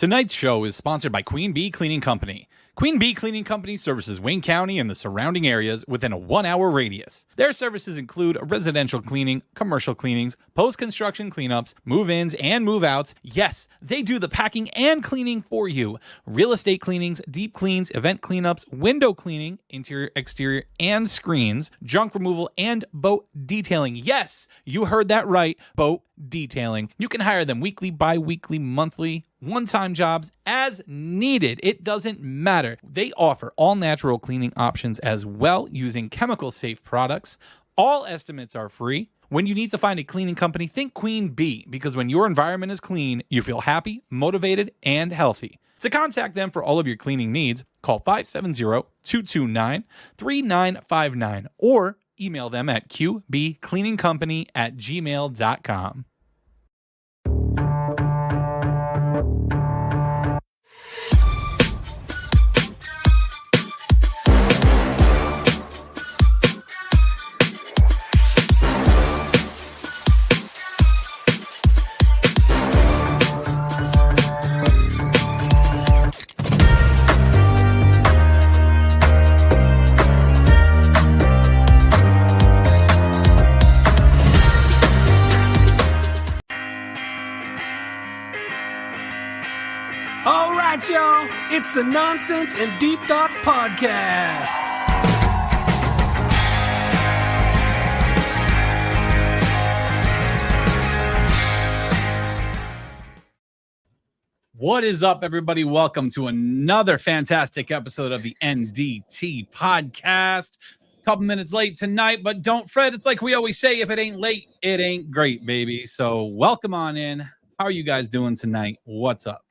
Tonight's show is sponsored by Queen Bee Cleaning Company. Queen Bee Cleaning Company services Wayne County and the surrounding areas within a 1-hour radius. Their services include residential cleaning, commercial cleanings, post-construction cleanups, move-ins and move-outs. Yes, they do the packing and cleaning for you. Real estate cleanings, deep cleans, event cleanups, window cleaning, interior, exterior, and screens, junk removal, and boat detailing. Yes, you heard that right, boat detailing. You can hire them weekly, bi-weekly, monthly, one-time jobs as needed. It doesn't matter. They offer all natural cleaning options as well using chemical-safe products. All estimates are free. When you need to find a cleaning company, think Queen Bee, because when your environment is clean, you feel happy, motivated, and healthy. To contact them for all of your cleaning needs, call 570-229-3959 or email them at qbcleaningcompany@gmail.com. Y'all, it's the Nonsense and Deep Thoughts Podcast. What is up, everybody? Welcome to another fantastic episode of the NDT Podcast. Couple minutes late tonight, but don't fret. It's like we always say, if it ain't late, it ain't great, baby. So welcome on in. How are you guys doing tonight? What's up?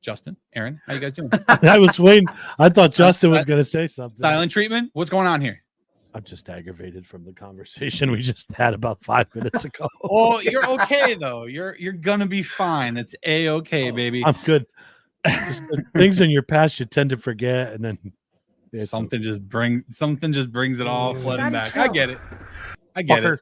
Justin, Aaron, how you guys doing? I was waiting. I thought Justin was going to say something. Silent treatment? What's going on here? I'm just aggravated from the conversation we just had about 5 minutes ago. Oh, you're okay though. You're gonna be fine. It's a-okay, baby. I'm good. Just things in your past you tend to forget, and then something just brings it all flooding back. I get it. Fucker.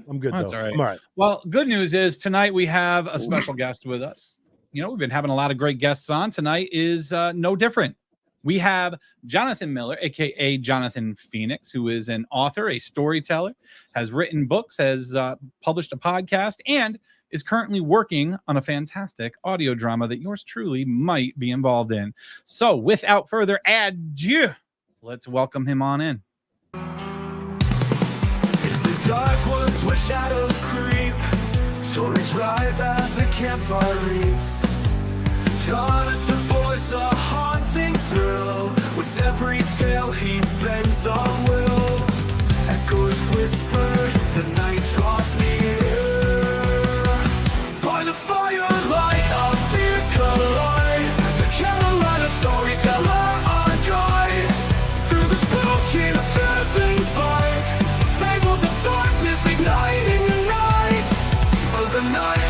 I'm good. That's though. all right. I'm all right. Well, good news is tonight we have a special guest with us. You know, we've been having a lot of great guests on. Tonight is no different. We have Jonathan Miller, a.k.a. Jonathan Phoinex, who is an author, a storyteller, has written books, has published a podcast, and is currently working on a fantastic audio drama that yours truly might be involved in. So, without further ado, let's welcome him on in. In the dark woods where shadows creep, stories rise as the campfire reaps. Jonathan's voice a haunting thrill. With every tale he bends on will. Echoes whisper, the night draws near. By the firelight of fierce collide, the Carolina Storyteller on guide. Through the spooky, the threatening fight, fables of darkness igniting the night of the night.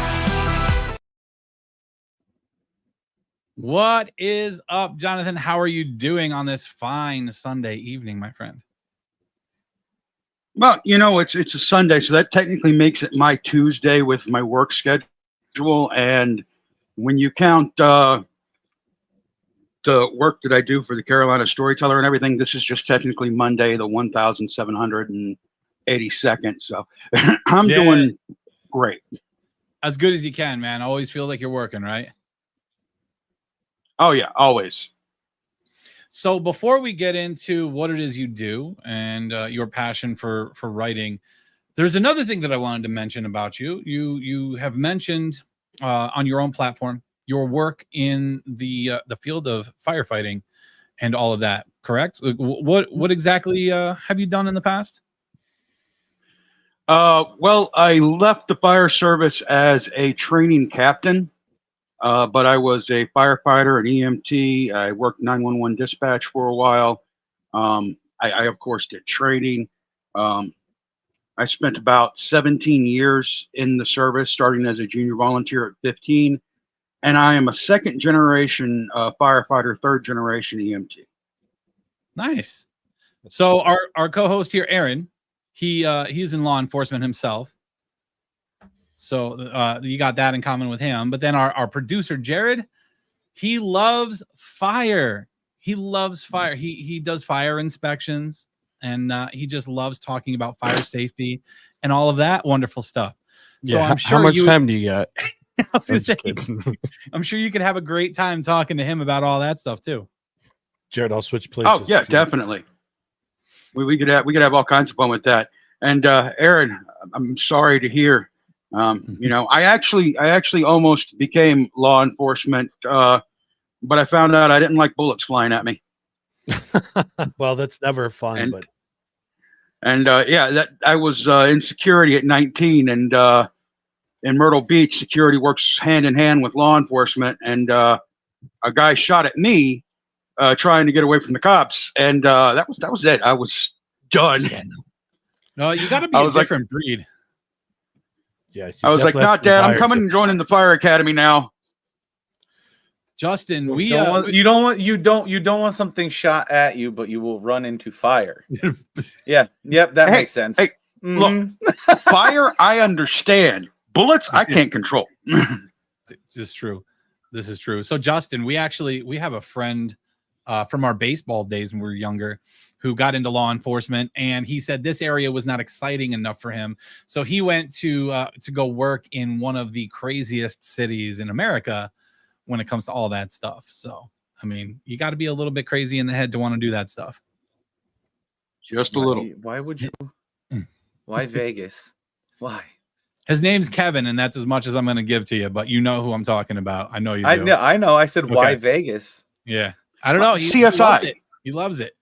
What is up, Jonathan? How are you doing on this fine Sunday evening, my friend? Well, you know, it's a Sunday, so that technically makes it my Tuesday with my work schedule. And when you count the work that I do for the Carolina Storyteller and everything, this is just technically Monday, the 1,782nd. So I'm doing great. As good as you can, man. Always feel like you're working, right? Oh, yeah, always. So before we get into what it is you do and your passion for writing, there's another thing that I wanted to mention about you. You have mentioned on your own platform your work in the field of firefighting and all of that, correct? What exactly have you done in the past? Well, I left the fire service as a training captain. But I was a firefighter, an EMT. I worked 911 dispatch for a while. I of course, did training. I spent about 17 years in the service, starting as a junior volunteer at 15. And I am a second generation firefighter, third generation EMT. Nice. So our co-host here, Aaron, he's in law enforcement himself. So you got that in common with him. But then our producer, Jared, he loves fire. He loves fire. He does fire inspections, and he just loves talking about fire safety and all of that wonderful stuff. So Yeah, I'm sure how much time do you got? I was gonna I'm say, just kidding. I'm sure you could have a great time talking to him about all that stuff too. Jared, I'll switch places. Oh yeah, definitely. We could have all kinds of fun with that. And Aaron, I'm sorry to hear. You know, I actually almost became law enforcement, but I found out I didn't like bullets flying at me. Well, that's never fun, And yeah, that I was in security at 19, and in Myrtle Beach, security works hand in hand with law enforcement. And a guy shot at me trying to get away from the cops, and that was it. I was done. No, you got to be a different breed. Yeah, I was like, "Not Dad, I'm coming and joining the fire academy now." Justin, you don't want something shot at you, but you will run into fire. Yeah, yep, that makes sense. Hey, look, fire, I understand. Bullets, I can't control. This is true. This is true. So, Justin, we have a friend from our baseball days when we were younger who got into law enforcement, and he said this area was not exciting enough for him. So he went to go work in one of the craziest cities in America when it comes to all that stuff. So, I mean, you got to be a little bit crazy in the head to want to do that stuff. Just a little. Why would you? Why Vegas? Why? His name's Kevin, and that's as much as I'm going to give to you, but you know who I'm talking about. I know you do. I know. I said, why Vegas? Yeah. I don't know. CSI. He loves it.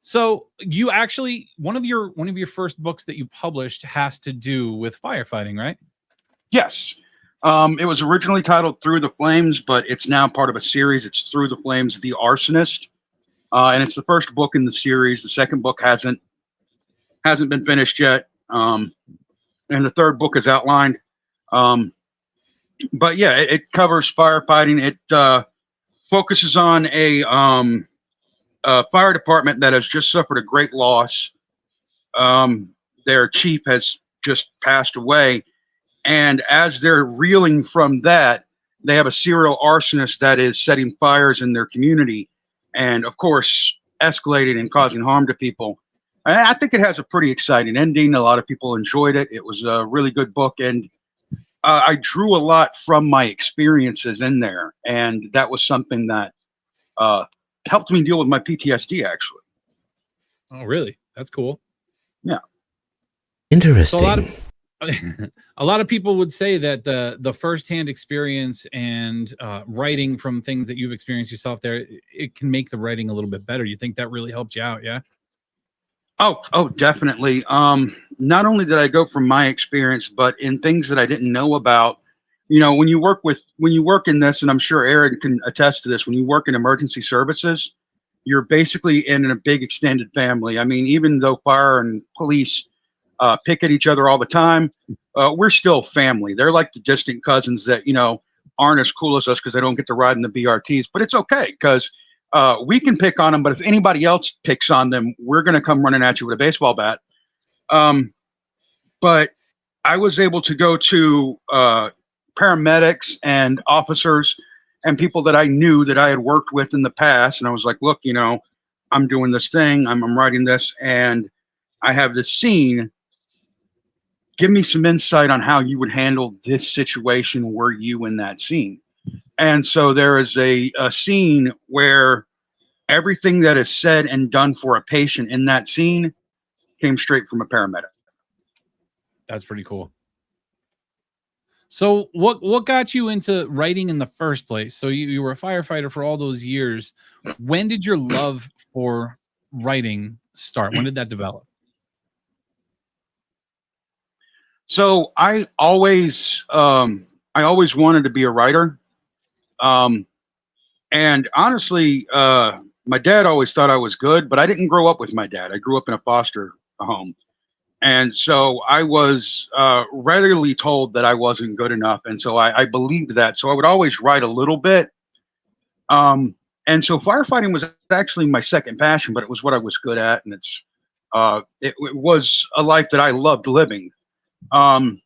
So you actually, one of your first books that you published has to do with firefighting, right? Yes. It was originally titled Through the Flames, but it's now part of a series. It's Through the Flames, The Arsonist. And it's the first book in the series. The second book hasn't been finished yet. And the third book is outlined. But yeah, it covers firefighting. It focuses on a fire department that has just suffered a great loss. Their chief has just passed away. And as they're reeling from that, they have a serial arsonist that is setting fires in their community and, of course, escalating and causing harm to people. I think it has a pretty exciting ending. A lot of people enjoyed it. It was a really good book. And I drew a lot from my experiences in there. And that was something that helped me deal with my PTSD, actually. Oh, really? That's cool. Yeah. Interesting. So a lot of people would say that the firsthand experience and writing from things that you've experienced yourself there, it can make the writing a little bit better. You think that really helped you out? Yeah. Oh, definitely. Not only did I go from my experience, but in things that I didn't know about. You know, when you work in this, and I'm sure Aaron can attest to this, when you work in emergency services, you're basically in a big extended family. I mean, even though fire and police pick at each other all the time, we're still family. They're like the distant cousins that, you know, aren't as cool as us because they don't get to ride in the BRTs. But it's okay because we can pick on them. But if anybody else picks on them, we're going to come running at you with a baseball bat. But I was able to go to paramedics and officers and people that I knew that I had worked with in the past. And I was like, look, you know, I'm doing this thing. I'm writing this and I have this scene. Give me some insight on how you would handle this situation were you in that scene. And so there is a scene where everything that is said and done for a patient in that scene came straight from a paramedic. That's pretty cool. So what got you into writing in the first place? So you were a firefighter for all those years. When did your love for writing start? When did that develop? So I always wanted to be a writer. And honestly, my dad always thought I was good, but I didn't grow up with my dad. I grew up in a foster home. And so I was regularly told that I wasn't good enough. And so I believed that. So I would always write a little bit. And so firefighting was actually my second passion, but it was what I was good at. And it was a life that I loved living. I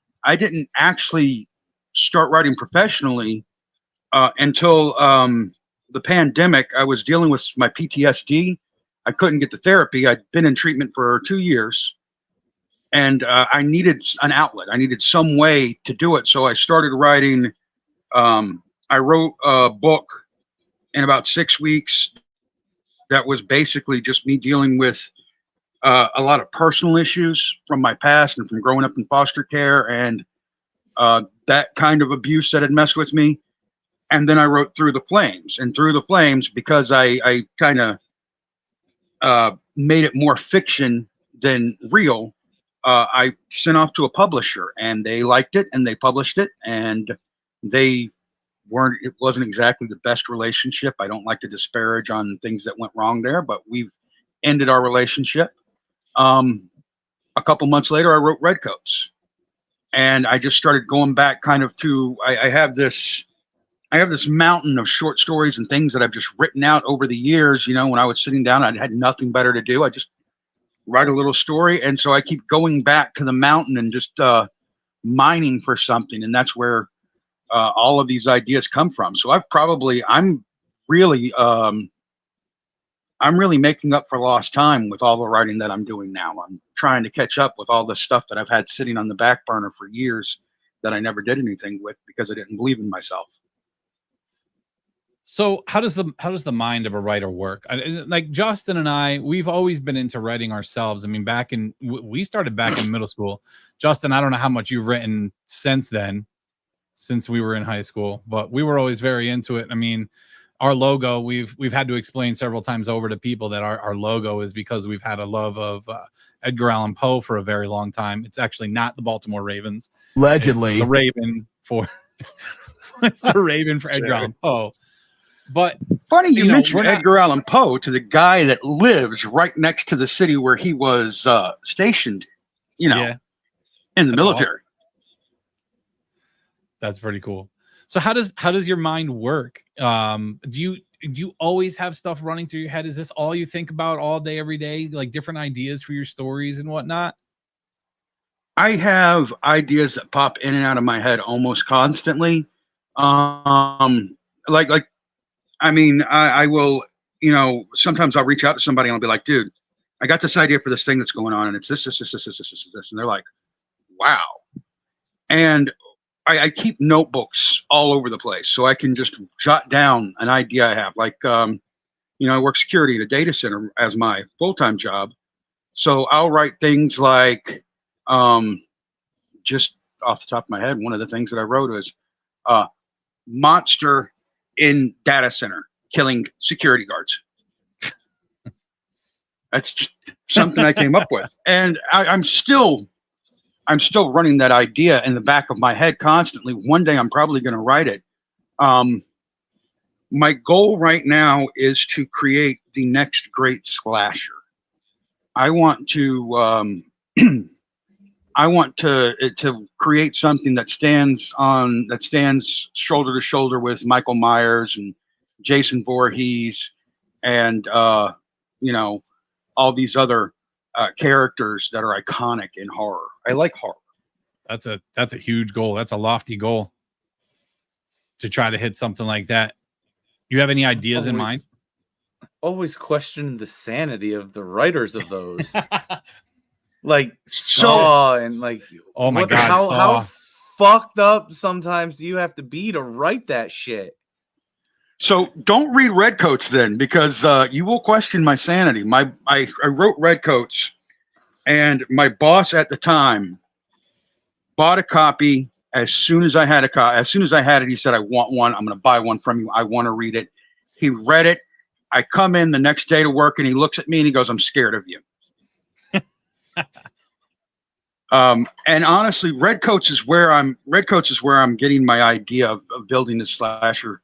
actually start writing professionally until the pandemic. I was dealing with my PTSD. I couldn't get the therapy. I'd been in treatment for 2 years, and I needed an outlet. I needed some way to do it. So I started writing. I wrote a book in about 6 weeks that was basically just me dealing with a lot of personal issues from my past and from growing up in foster care and that kind of abuse that had messed with me. And then I wrote Through the Flames. And Through the Flames, because I kind of made it more fiction than real, I sent off to a publisher, and they liked it, and they published it, and it wasn't exactly the best relationship. I don't like to disparage on things that went wrong there, but we've ended our relationship. A couple months later, I wrote Redcoats, and I just started going back kind of to, I have this mountain of short stories and things that I've just written out over the years. You know, when I was sitting down, I had nothing better to do. I just write a little story. And so I keep going back to the mountain and just mining for something. And that's where all of these ideas come from. So I'm really making up for lost time with all the writing that I'm doing now. I'm trying to catch up with all the stuff that I've had sitting on the back burner for years that I never did anything with because I didn't believe in myself. So how does the mind of a writer work? Like Justin and I, we've always been into writing ourselves. I mean, we started back in middle school. Justin, I don't know how much you've written since then, since we were in high school, but we were always very into it. I mean, our logo, we've had to explain several times over to people that our logo is because we've had a love of Edgar Allan Poe for a very long time. It's actually not the Baltimore Ravens. Allegedly. It's the Raven for it's the Raven for Edgar Allan Poe. But funny you mentioned Edgar Allan Poe to the guy that lives right next to the city where he was stationed, in the military. Awesome. That's pretty cool. So how does your mind work? Do you always have stuff running through your head? Is this all you think about all day, every day, like different ideas for your stories and whatnot? I have ideas that pop in and out of my head almost constantly. I will, sometimes I'll reach out to somebody and I'll be like, dude, I got this idea for this thing that's going on, and it's this. And they're like, wow. And I keep notebooks all over the place so I can just jot down an idea I have. Like, I work security at a data center as my full-time job. So I'll write things like, just off the top of my head, one of the things that I wrote was monster in data center killing security guards. That's just something I came up with. And I'm still running that idea in the back of my head constantly. One day I'm probably going to write it. My goal right now is to create the next great slasher. I want to create something that stands shoulder to shoulder with Michael Myers and Jason Voorhees and all these other characters that are iconic in horror. I like horror. That's a huge goal. That's a lofty goal to try to hit something like that. You have any ideas in mind? Always question the sanity of the writers of those. Like Saw and like, oh my God, how fucked up sometimes do you have to be to write that shit? So don't read Redcoats then, because you will question my sanity. I wrote Redcoats, and my boss at the time bought a copy as soon as I had a copy. As soon as I had it, he said, "I want one. I'm going to buy one from you. I want to read it." He read it. I come in the next day to work, and he looks at me and he goes, "I'm scared of you." And honestly, Redcoats is where I'm getting my idea of building the slasher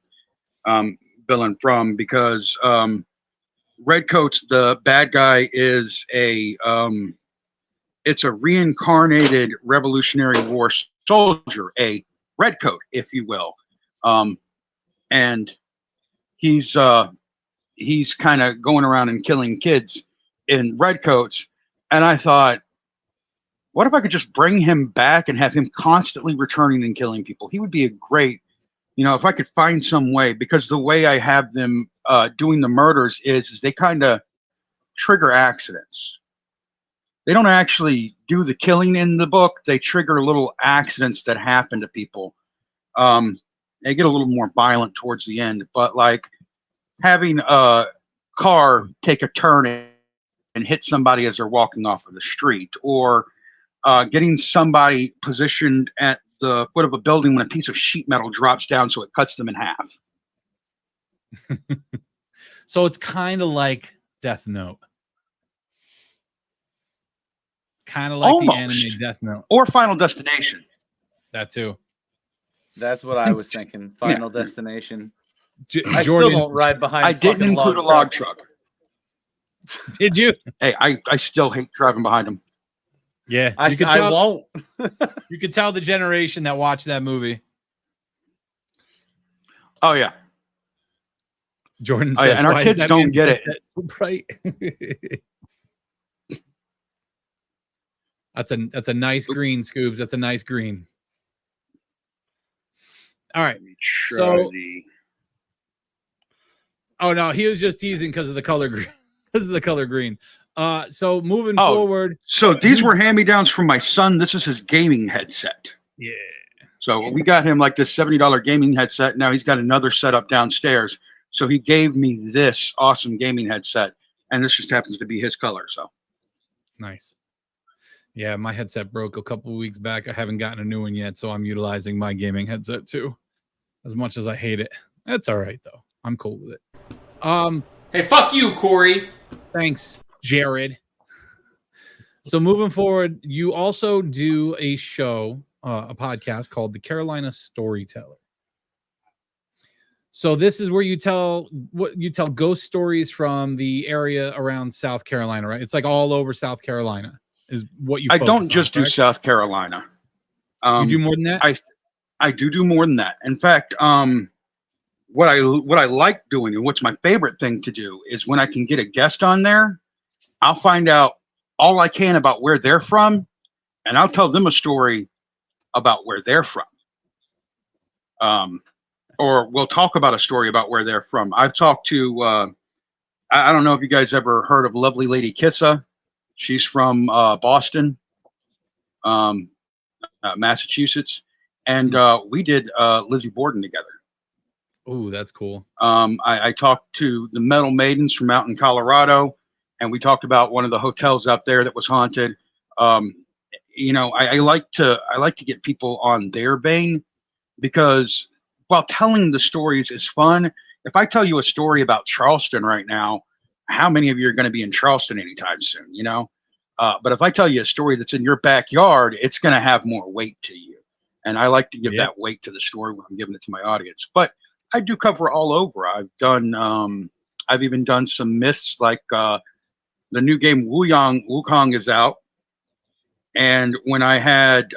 villain from, because Redcoats, the bad guy, is it's a reincarnated Revolutionary War soldier, a redcoat, if you will, and he's kind of going around and killing kids in redcoats. And I thought, what if I could just bring him back and have him constantly returning and killing people? He would be a great, if I could find some way, because the way I have them doing the murders is they kind of trigger accidents. They don't actually do the killing in the book. They trigger little accidents that happen to people. They get a little more violent towards the end, but like having a car take a turn and hit somebody as they're walking off of the street, or getting somebody positioned at the foot of a building when a piece of sheet metal drops down so it cuts them in half. So it's kind of like Death Note. Kind of like the anime Death Note. Or Final Destination. That too. That's what I was thinking. Final Destination. Jordan, I still don't ride behind. I didn't include a log truck. Did you? Hey, I still hate driving behind them. Yeah, I won't. You could tell the generation that watched that movie. Oh yeah. Jordan says, and our kids don't get it. So bright. That's a nice green, Scoobs. That's a nice green. All right. So, oh no, he was just teasing because of the color green. Because of the color green. So moving forward. So these were hand-me-downs from my son. This is his gaming headset. Yeah. So we got him like this $70 gaming headset. Now he's got another setup downstairs. So he gave me this awesome gaming headset, and this just happens to be his color. So nice. Yeah, my headset broke a couple of weeks back. I haven't gotten a new one yet, so I'm utilizing my gaming headset too. As much as I hate it, that's all right though. I'm cool with it. Hey, fuck you, Corey. Thanks, Jared. So moving forward, you also do a show, a podcast called the Carolina Storyteller. So this is where you tell ghost stories from the area around South Carolina, right? It's like all over South Carolina is what you. I don't just do South Carolina. You do more than that? I do more than that. In fact, what I like doing and what's my favorite thing to do is when I can get a guest on there, I'll find out all I can about where they're from, and I'll tell them a story about where they're from. Or we'll talk about a story about where they're from. I've talked to, I don't know if you guys ever heard of Lovely Lady Kissa. She's from Boston, Massachusetts. And we did Lizzie Borden together. Oh, that's cool. I talked to the Metal Maidens from out in Colorado, and we talked about one of the hotels out there that was haunted. I like to get people on their vein, because while telling the stories is fun, if I tell you a story about Charleston right now, how many of you are going to be in Charleston anytime soon? But if I tell you a story that's in your backyard, it's going to have more weight to you. And I like to give that weight to the story when I'm giving it to my audience. But I do cover all over. I've even done some myths, like the new game Wukong is out. And when I had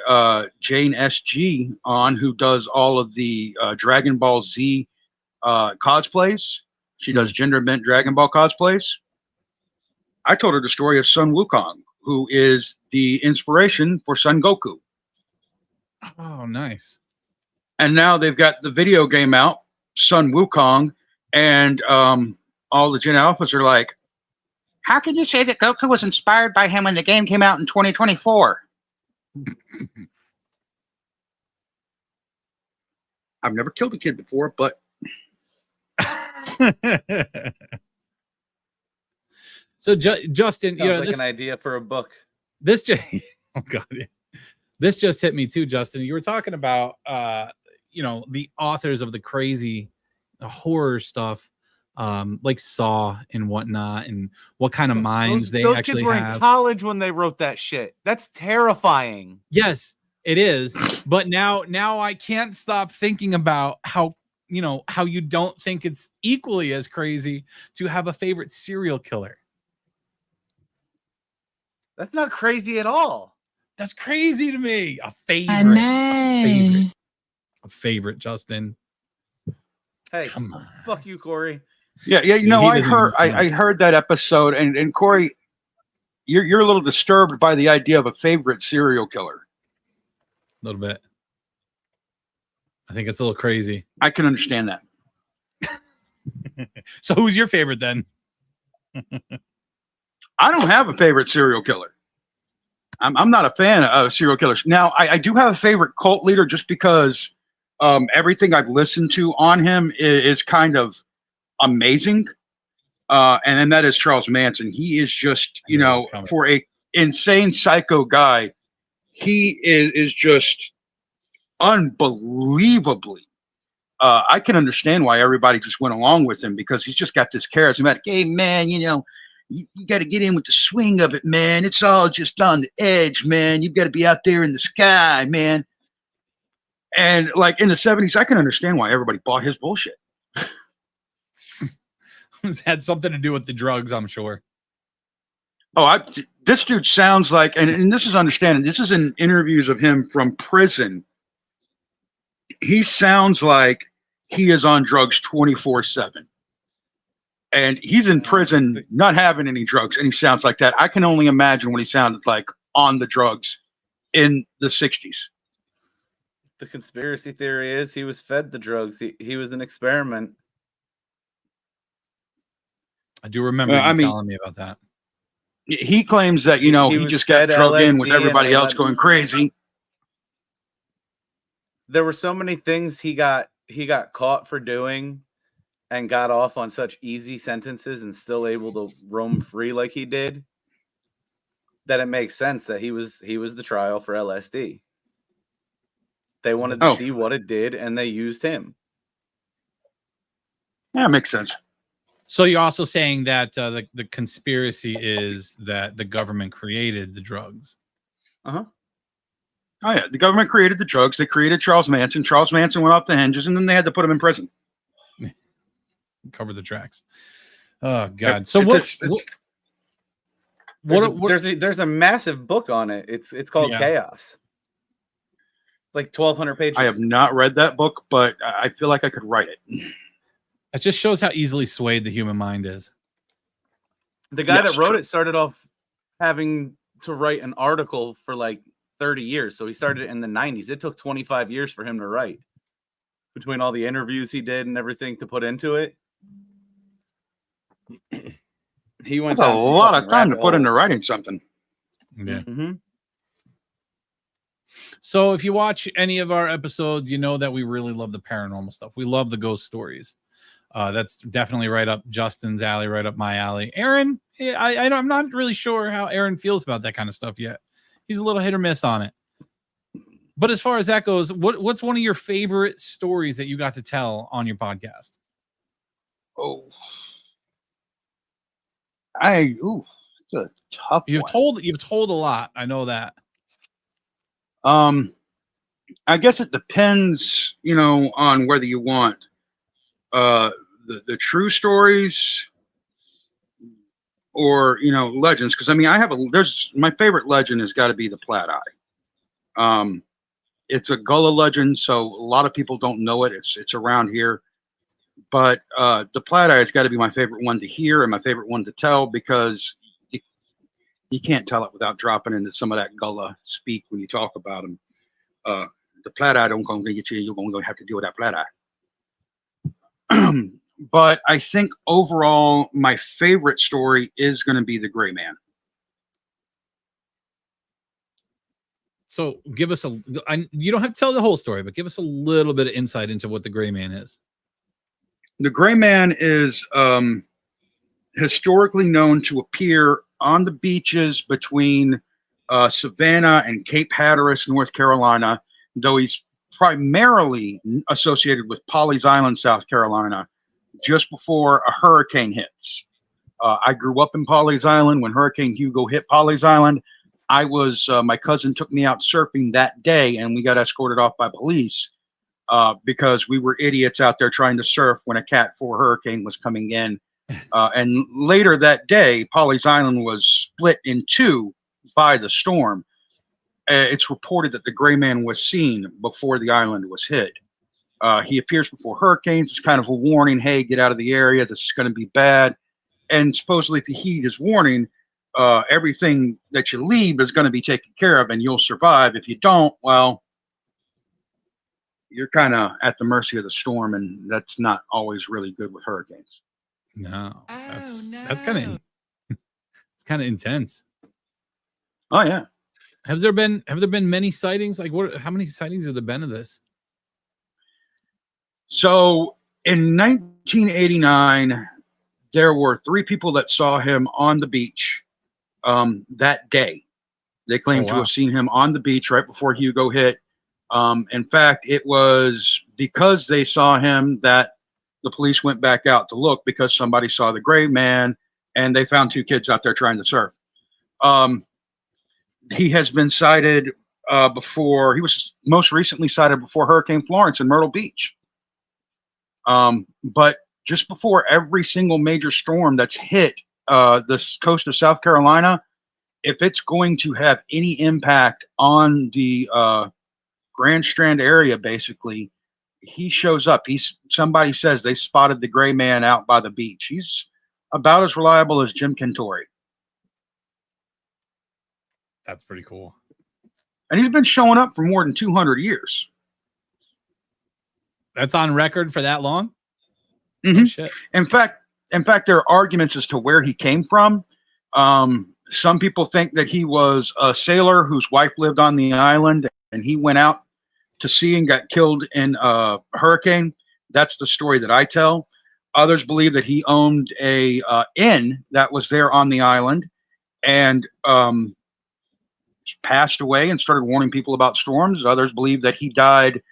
Jane SG on, who does all of the Dragon Ball Z cosplays, she does gender bent Dragon Ball cosplays. I told her the story of Sun Wukong, who is the inspiration for Son Goku. Oh, nice. And now they've got the video game out, Sun Wukong, and all the Gen Alphas are like, how can you say that Goku was inspired by him when the game came out in 2024? I've never killed a kid before, but... So, Justin, Sounds like an idea for a book. This just... Oh, God. This just hit me too, Justin. You were talking about, the authors of the crazy horror stuff, like Saw and whatnot, and what kind of minds they actually kids were have. In college when they wrote that shit. That's terrifying. Yes, it is. But now I can't stop thinking about how you don't think it's equally as crazy to have a favorite serial killer. That's not crazy at all. That's crazy to me. A favorite. A favorite, Justin. Hey, come on. Fuck you, Corey. Yeah. I heard that episode, and Corey, you're a little disturbed by the idea of a favorite serial killer. A little bit. I think it's a little crazy. I can understand that. So who's your favorite then? I don't have a favorite serial killer. I'm not a fan of serial killers. Now, I do have a favorite cult leader just because everything I've listened to on him is kind of amazing. And then that is Charles Manson. He is just, for a insane psycho guy, he is just unbelievably. I can understand why everybody just went along with him because he's just got this charismatic. Hey, man, you got to get in with the swing of it, man. It's all just on the edge, man. You've got to be out there in the sky, man. And like in the 70s, I can understand why everybody bought his bullshit. It's had something to do with the drugs, I'm sure. Oh, this dude sounds like, and this is understanding, this is in interviews of him from prison. He sounds like he is on drugs 24/7. And he's in prison, not having any drugs, and he sounds like that. I can only imagine what he sounded like on the drugs in the 60s. The conspiracy theory is he was fed the drugs. He was an experiment. I do remember you telling me about that. He claims that, he just got drugged in with everybody else going crazy. There were so many things he got caught for doing and got off on such easy sentences and still able to roam free like he did, that it makes sense that he was the trial for LSD. They wanted to see what it did, and they used him. Yeah, it makes sense. So you're also saying that the conspiracy is that the government created the drugs. Uh-huh. Oh, yeah. The government created the drugs. They created Charles Manson. Charles Manson went off the hinges, and then they had to put him in prison. Cover the tracks. Oh God! So there's a massive book on it. It's called Chaos. Like 1,200 pages. I have not read that book, but I feel like I could write it. It just shows how easily swayed the human mind is. The guy that wrote it started off having to write an article for like 30 years. So he started it in the 90s. It took 25 years for him to write, between all the interviews he did and everything to put into it. He went. That's a lot of time to put into writing something. Yeah. Mm-hmm. So if you watch any of our episodes, you know that we really love the paranormal stuff. We love the ghost stories. That's definitely right up Justin's alley, right up my alley. Aaron, I'm not really sure how Aaron feels about that kind of stuff yet. He's a little hit or miss on it. But as far as that goes, what's one of your favorite stories that you got to tell on your podcast? Oh, it's a tough one. You've told a lot. I know that. I guess it depends, on whether you want the true stories or legends. Because there's my favorite legend has got to be the Plaid Eye. It's a Gullah legend, so a lot of people don't know it. It's around here, but the Plaid Eye has got to be my favorite one to hear and my favorite one to tell, because you can't tell it without dropping into some of that Gullah speak when you talk about them. The Plaid Eye don't going to get you. You're going to have to deal with that Plaid Eye. But I think overall, my favorite story is going to be the Gray Man. So give us you don't have to tell the whole story, but give us a little bit of insight into what the Gray Man is. The Gray Man is historically known to appear on the beaches between Savannah and Cape Hatteras, North Carolina, though he's primarily associated with Pawleys Island, South Carolina, just before a hurricane hits. I grew up in Pawleys Island. When Hurricane Hugo hit Pawleys Island, my cousin took me out surfing that day, and we got escorted off by police because we were idiots out there trying to surf when a Cat 4 hurricane was coming in. And later that day, Pawleys Island was split in two by the storm. It's reported that the Gray Man was seen before the island was hit. He appears before hurricanes. It's kind of a warning. Hey, get out of the area. This is going to be bad. And supposedly, if you heed his warning, everything that you leave is going to be taken care of and you'll survive. If you don't, well, you're kind of at the mercy of the storm, and that's not always really good with hurricanes. No, that's kind of it's kind of intense. Oh yeah. Have there been many sightings? Like how many sightings have there been of this? So in 1989, there were 3 people that saw him on the beach that day. They claimed to have seen him on the beach right before Hugo hit. In fact, it was because they saw him that the police went back out to look, because somebody saw the gray man and they found 2 kids out there trying to surf. He has been sighted before. He was most recently sighted before Hurricane Florence in Myrtle Beach. But just before every single major storm that's hit this coast of South Carolina, if it's going to have any impact on the Grand Strand area, basically, he shows up. Somebody says they spotted the gray man out by the beach. He's about as reliable as Jim Cantori. That's pretty cool. And he's been showing up for more than 200 years. That's on record for that long? Mm-hmm. Oh, shit. In fact, there are arguments as to where he came from. Some people think that he was a sailor whose wife lived on the island, and he went out to sea and got killed in a hurricane. That's the story that I tell. Others believe that he owned a inn that was there on the island and passed away and started warning people about storms. Others believe that he died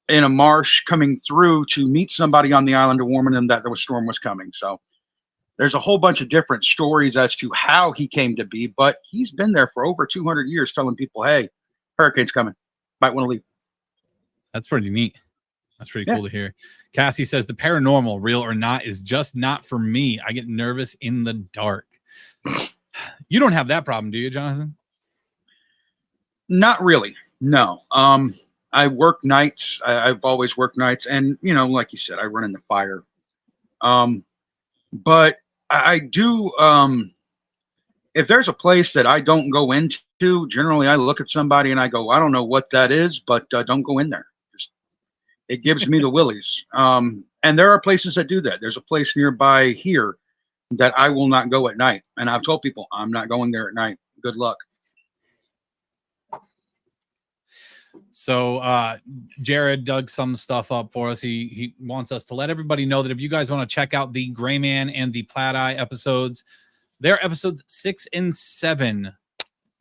in a marsh coming through to meet somebody on the island to warn them that the storm was coming. So there's a whole bunch of different stories as to how he came to be, but he's been there for over 200 years telling people, hey, hurricane's coming. Might want to leave. That's pretty neat. That's pretty cool to hear. Cassie says the paranormal, real or not, is just not for me. I get nervous in the dark. You don't have that problem, do you, Jonathan? Not really. No. I work nights. I've always worked nights. And, like you said, I run into fire. But I do, if there's a place that I don't go into, generally I look at somebody and I go, I don't know what that is, but don't go in there. It gives me the willies. And there are places that do that. There's a place nearby here that I will not go at night. And I've told people I'm not going there at night. Good luck. So Jared dug some stuff up for us. He wants us to let everybody know that if you guys want to check out the Gray Man and the Plaid Eye episodes, they're episodes 6 and 7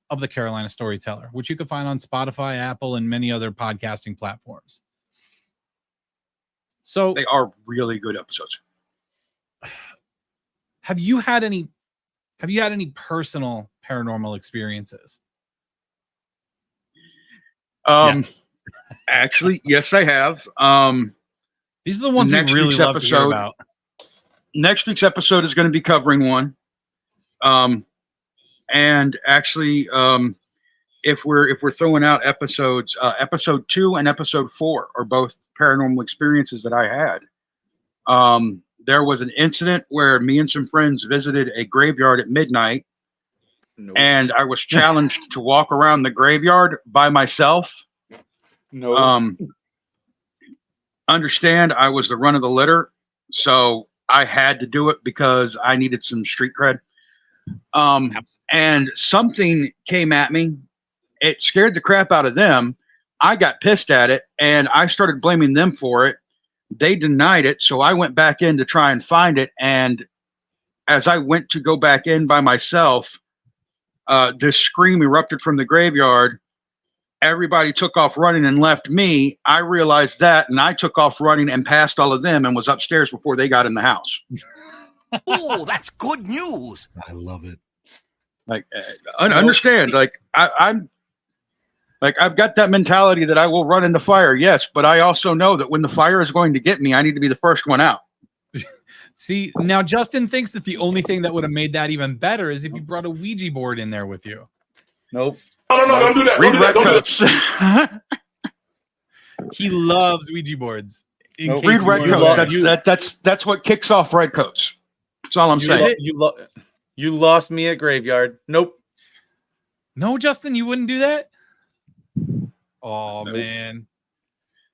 of the Carolina Storyteller, which you can find on Spotify, Apple, and many other podcasting platforms. So they are really good episodes. Have you had any personal paranormal experiences? Yes. Actually, yes, I have. These are the ones we really love to hear about. Next week's episode is going to be covering one. And actually, if we're throwing out episodes, episode 2 and episode 4 are both paranormal experiences that I had. There was an incident where me and some friends visited a graveyard at midnight. Nope. And I was challenged to walk around the graveyard by myself. No. Understand, I was the run of the litter, so I had to do it because I needed some street cred. And something came at me. It scared the crap out of them. I got pissed at it, and I started blaming them for it. They denied it, so I went back in to try and find it. And as I went to go back in by myself, this scream erupted from the graveyard. Everybody took off running and left me. I realized that, and I took off running and passed all of them and was upstairs before they got in the house. Oh, that's good news. I love it. Like, understand, like I'm like, I've got that mentality that I will run into fire. Yes. But I also know that when the fire is going to get me, I need to be the first one out. See, now Justin thinks that the only thing that would have made that even better is if you brought a Ouija board in there with you. Nope. No, don't do that. Read Redcoats. He loves Ouija boards. Read Redcoats. That's what kicks off Redcoats. That's all I'm saying. You lost me at graveyard. Nope. No, Justin, you wouldn't do that? Oh, Nope. man.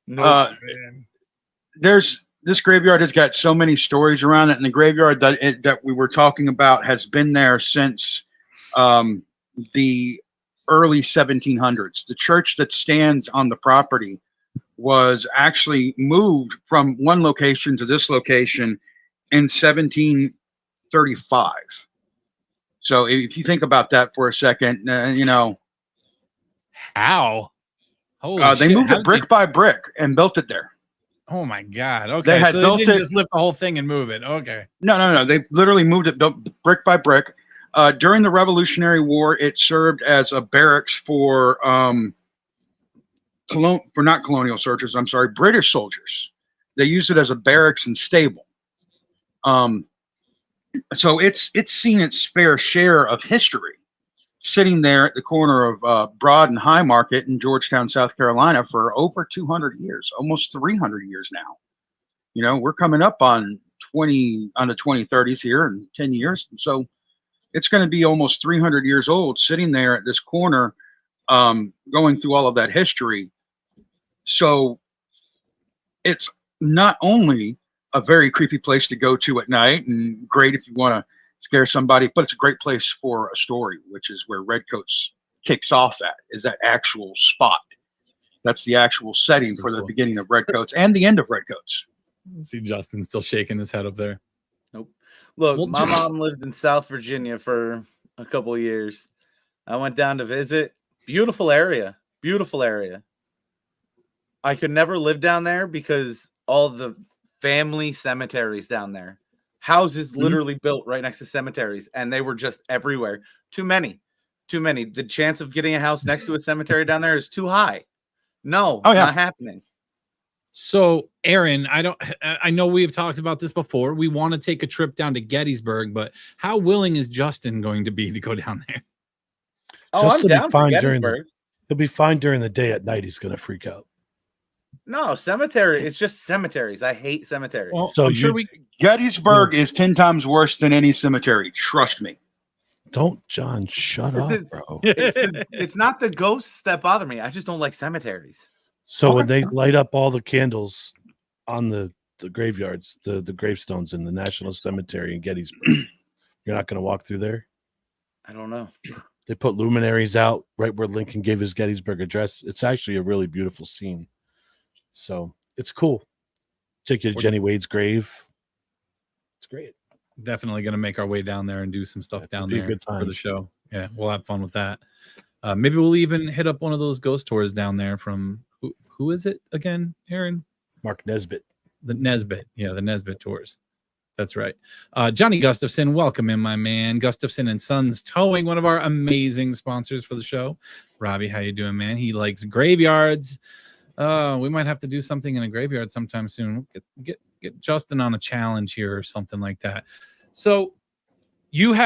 Nope. Man. This graveyard has got so many stories around it, and the graveyard that we were talking about has been there since the early 1700s. The church that stands on the property was actually moved from one location to this location in 1735. So if you think about that for a second, How? Holy they shit. moved How it did brick by brick and built it there. Oh, my God. Okay. They had so built they didn't it- just lift the whole thing and move it. Okay. No. They literally moved it brick by brick. During the Revolutionary War, it served as a barracks for not colonial soldiers. I'm sorry, British soldiers. They used it as a barracks and stable. So it's seen its fair share of history, sitting there at the corner of Broad and High Market in Georgetown, South Carolina, for over 200 years, almost 300 years now. We're coming up on the 2030s here in 10 years. So it's going to be almost 300 years old, sitting there at this corner, going through all of that history. So it's not only a very creepy place to go to at night and great if you want to scare somebody, but it's a great place for a story, which is where Redcoats kicks off at, is that actual spot. That's the actual setting for the beginning of Redcoats and the end of Redcoats. See Justin still shaking his head up there. Nope. Look, Well, my mom lived in South Virginia for a couple of years. I went down to visit. Beautiful area. Beautiful area. I could never live down there because all the family cemeteries down there. Houses literally built right next to cemeteries, and they were just everywhere. Too many. The chance of getting a house next to a cemetery down there is too high. No, it's not happening. So, Aaron, I know we've talked about this before. We want to take a trip down to Gettysburg, but how willing is Justin going to be to go down there? Oh, Justin I'm down for Gettysburg. He'll be fine during the day. At night, he's going to freak out. No, cemetery. It's just cemeteries. I hate cemeteries. Well, So I'm sure we. Gettysburg is 10 times worse than any cemetery. Trust me. Don't, John, shut up, bro. It's not the ghosts that bother me. I just don't like cemeteries. So when they light up all the candles on the graveyards, the gravestones in the National Cemetery in Gettysburg, you're not going to walk through there? I don't know. They put luminaries out right where Lincoln gave his Gettysburg address. It's actually a really beautiful scene. So it's cool. Take you to Jenny Wade's grave. It's great. Definitely going to make our way down there and do some stuff down be a there good time. for the show. Yeah, we'll have fun with that. Maybe we'll even hit up one of those ghost tours down there from who is it again, Aaron? Mark Nesbitt. The Nesbitt. Yeah, the Nesbitt tours. That's right. Johnny Gustafson, welcome in, my man. Gustafson and Sons Towing, one of our amazing sponsors for the show. Robbie, how you doing, man? He likes graveyards. We might have to do something in a graveyard sometime soon. Get Justin on a challenge here or something like that. So you've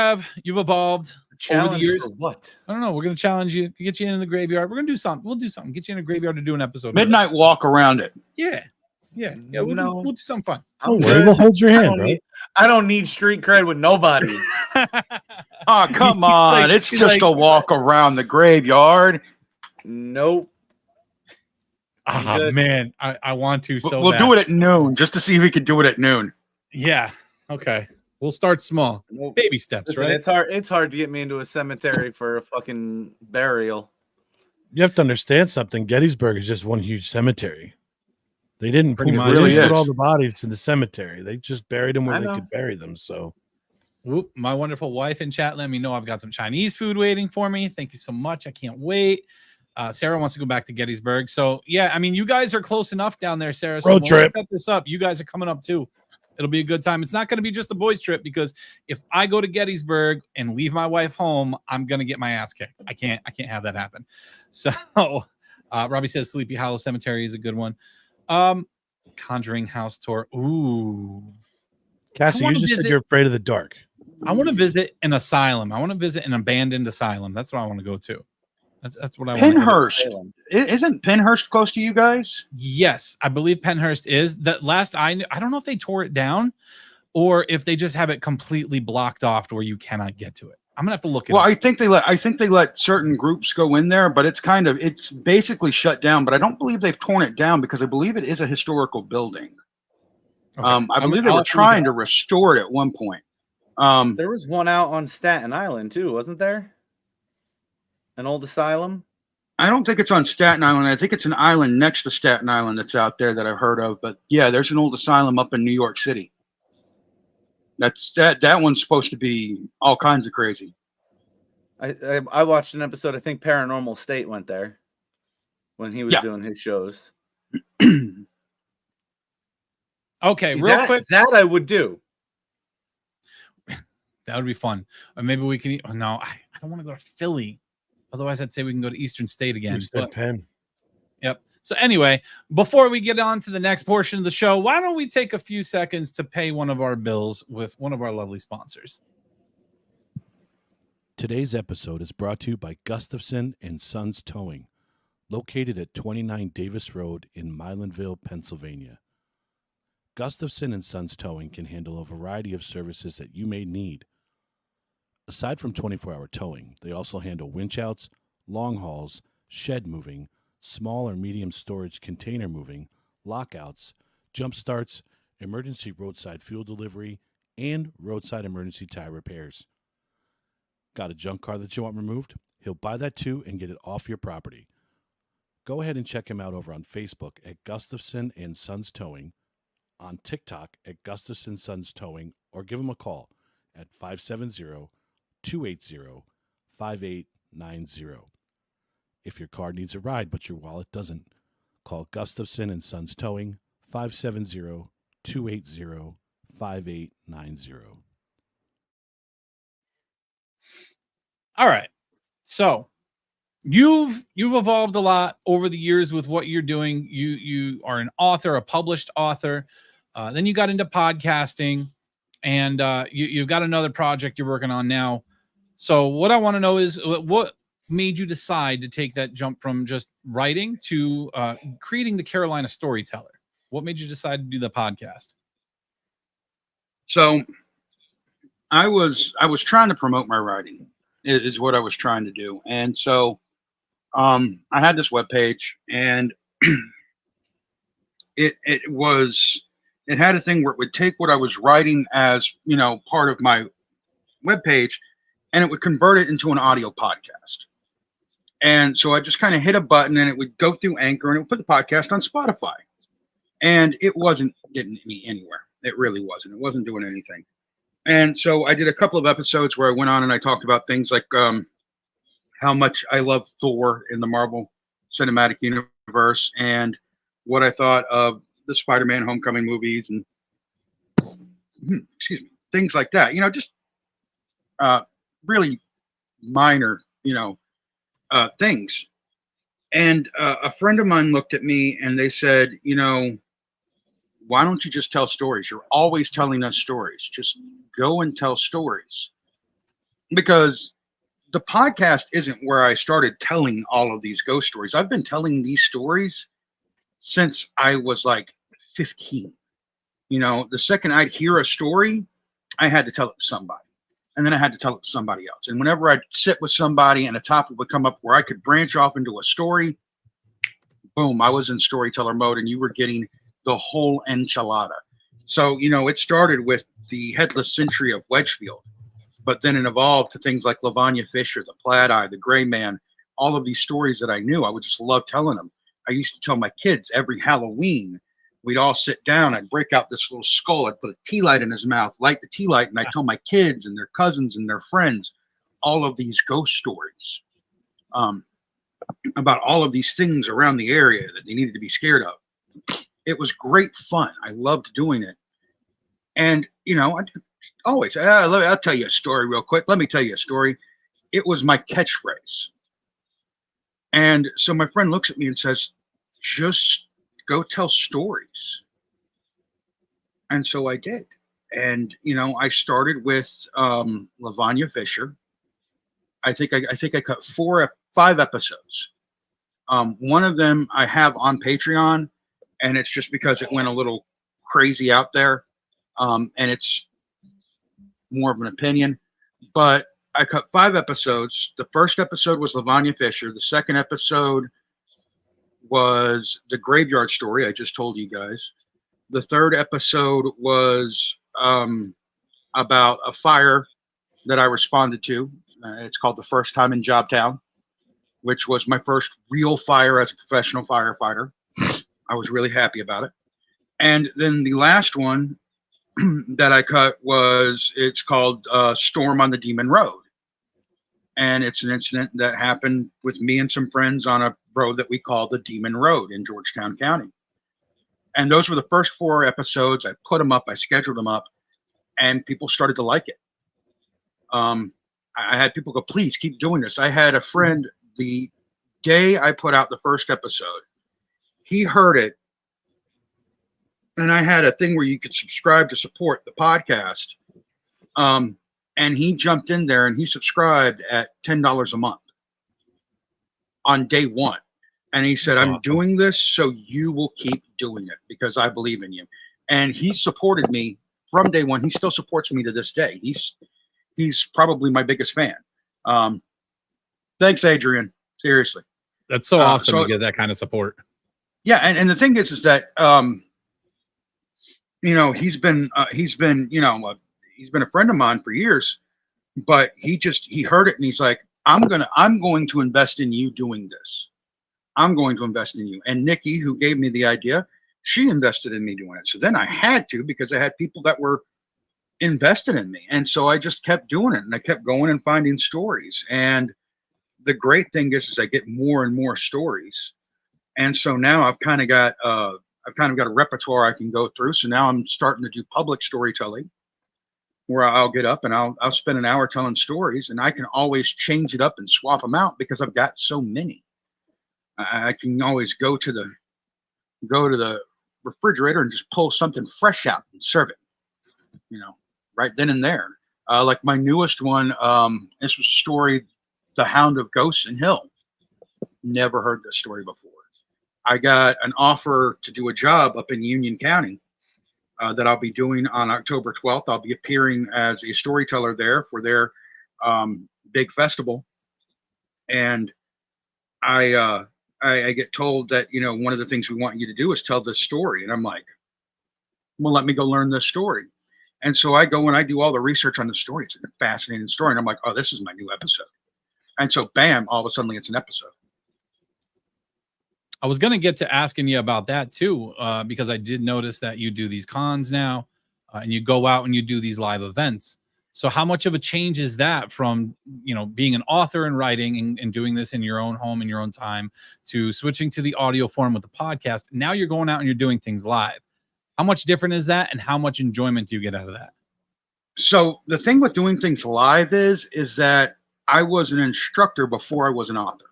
evolved over the years. For what? I don't know. We're gonna challenge you, get you in the graveyard. We're gonna do something. We'll do something. Get you in a graveyard to do an episode. Midnight walk around it. Yeah. We'll do something fun. Don't worry, we'll hold your hand, bro. I don't need street cred with nobody. Oh, come on. It's just a walk around the graveyard. Nope. Ah, man, I want to so We'll bad. do it at noon just to see if we can do it at noon. Yeah. Okay. We'll start small. Nope. Baby steps, Listen, right? It's hard to get me into a cemetery for a fucking burial. You have to understand something. Gettysburg is just one huge cemetery. They didn't Pretty put, much. they didn't Really put is. all the bodies in the cemetery. They just buried them where I they know. could bury them. So Whoop, my wonderful wife in chat let me know I've got some Chinese food waiting for me. Thank you so much. I can't wait. Sarah wants to go back to Gettysburg. So, yeah, I mean, you guys are close enough down there, Sarah. So Road when we trip. set this up, you guys are coming up too. It'll be a good time. It's not going to be just a boys' trip because if I go to Gettysburg and leave my wife home, I'm going to get my ass kicked. I can't have that happen. So, Robbie says Sleepy Hollow Cemetery is a good one. Conjuring House Tour. Ooh. Cassie, you just said you're afraid of the dark. I want to visit an asylum. I want to visit an abandoned asylum. That's what I want to go to. That's what I want. Penhurst. Isn't Penhurst close to you guys? Yes, I believe Penhurst is. That last I don't know if they tore it down, or if they just have it completely blocked off to where you cannot get to it. I'm gonna have to look at Well, it. I think they let certain groups go in there, but it's basically shut down. But I don't believe they've torn it down because I believe it is a historical building. Okay. I believe they I'll were have to look trying it to up. restore it at one point. There was one out on Staten Island too, wasn't there? An old asylum. I don't think it's on Staten Island. I think it's an island next to Staten Island that's out there that I've heard of. But yeah, there's an old asylum up in New York City. That one's supposed to be all kinds of crazy. I watched an episode. I think Paranormal State went there when he was doing his shows. Okay, See, real quick. That I would do. That would be fun. Or maybe we can. No, I don't want to go to Philly. Otherwise, I'd say we can go to Eastern State again. Eastern Penn. Yep. So anyway, before we get on to the next portion of the show, why don't we take a few seconds to pay one of our bills with one of our lovely sponsors? Today's episode is brought to you by Gustafson and Sons Towing, located at 29 Davis Road in Milanville, Pennsylvania. Gustafson and Sons Towing can handle a variety of services that you may need. Aside from 24-hour towing, they also handle winch outs, long hauls, shed moving, small or medium storage container moving, lockouts, jump starts, emergency roadside fuel delivery, and roadside emergency tire repairs. Got a junk car that you want removed? He'll buy that too and get it off your property. Go ahead and check him out over on Facebook at Gustafson and Sons Towing, on TikTok at Gustafson Sons Towing, or give him a call at 570-280-5890. If your car needs a ride but your wallet doesn't, call Gustafson and Sons Towing, 570-280-5890. All right. So you've evolved a lot over the years with what you're doing. You are an author, a published author. Then you got into podcasting, and you've got another project you're working on now. So what I want to know is what made you decide to take that jump from just writing to creating the Carolina Storyteller? What made you decide to do the podcast? So I was trying to promote my writing is what I was trying to do. And so I had this webpage, and it had a thing where it would take what I was writing as, part of my webpage, and it would convert it into an audio podcast. And so I just kind of hit a button, and it would go through Anchor, and it would put the podcast on Spotify. And it wasn't getting me anywhere. It really wasn't. It wasn't doing anything. And so I did a couple of episodes where I went on and I talked about things like how much I love Thor in the Marvel Cinematic Universe, and what I thought of the Spider-Man Homecoming movies, and things like that. Just really minor, things. And a friend of mine looked at me and they said, why don't you just tell stories? You're always telling us stories. Just go and tell stories. Because the podcast isn't where I started telling all of these ghost stories. I've been telling these stories since I was like 15. The second I'd hear a story, I had to tell it to somebody. And then I had to tell it to somebody else. And whenever I'd sit with somebody and a topic would come up where I could branch off into a story, boom, I was in storyteller mode, and you were getting the whole enchilada. So, it started with the Headless Sentry of Wedgefield, but then it evolved to things like Lavanya Fisher, the Plaid Eye, the Gray Man, all of these stories that I knew. I would just love telling them. I used to tell my kids every Halloween, we'd all sit down, I'd break out this little skull, I'd put a tea light in his mouth, light the tea light, and I'd tell my kids and their cousins and their friends all of these ghost stories about all of these things around the area that they needed to be scared of. It was great fun. I loved doing it. And, I always, I'll tell you a story real quick. Let me tell you a story. It was my catchphrase. And so my friend looks at me and says, just go tell stories. And so I did. And, I started with Lavanya Fisher. I think I cut 5 episodes. One of them I have on Patreon, and it's just because it went a little crazy out there. and it's more of an opinion. But I cut 5 episodes. The first episode was Lavanya Fisher. The second episode was the graveyard story I just told you guys. The third episode was about a fire that I responded to. It's called The First Time in Jobtown, which was my first real fire as a professional firefighter. I was really happy about it. And then the last one that I cut it's called Storm on the Demon Road. And it's an incident that happened with me and some friends on a road that we call the Demon Road in Georgetown County. And those were the first 4 episodes. I put them up, I scheduled them up, and people started to like it. I had people go, please keep doing this. I had a friend the day I put out the first episode, he heard it. And I had a thing where you could subscribe to support the podcast. And he jumped in there and he subscribed at $10 a month on day 1. And he said, I'm doing this so you will keep doing it because I believe in you. And he supported me from day 1. He still supports me to this day. He's probably my biggest fan. Thanks, Adrian. Seriously. That's so awesome to get that kind of support. Yeah. And the thing is that, he's been a friend of mine for years, but he heard it and he's like, I'm going to invest in you doing this. I'm going to invest in you. And Nikki, who gave me the idea, she invested in me doing it. So then I had to, because I had people that were invested in me. And so I just kept doing it and I kept going and finding stories. And the great thing is I get more and more stories. And so now I've kind of got a repertoire I can go through. So now I'm starting to do public storytelling, where I'll get up and I'll spend an hour telling stories, and I can always change it up and swap them out because I've got so many. I can always go to the refrigerator and just pull something fresh out and serve it, right then and there. Like my newest one, this was a story, The Hound of Ghosts and Hill. Never heard this story before. I got an offer to do a job up in Union County that I'll be doing on October 12th. I'll be appearing as a storyteller there for their big festival. And I get told that, one of the things we want you to do is tell this story. And I'm like, well, let me go learn this story. And so I go and I do all the research on the story. It's a fascinating story. And I'm like, oh, this is my new episode. And so bam, all of a sudden it's an episode. I was going to get to asking you about that too, because I did notice that you do these cons now and you go out and you do these live events. So how much of a change is that from, being an author and writing and doing this in your own home, in your own time, to switching to the audio form with the podcast? Now you're going out and you're doing things live. How much different is that? And how much enjoyment do you get out of that? So the thing with doing things live is that I was an instructor before I was an author.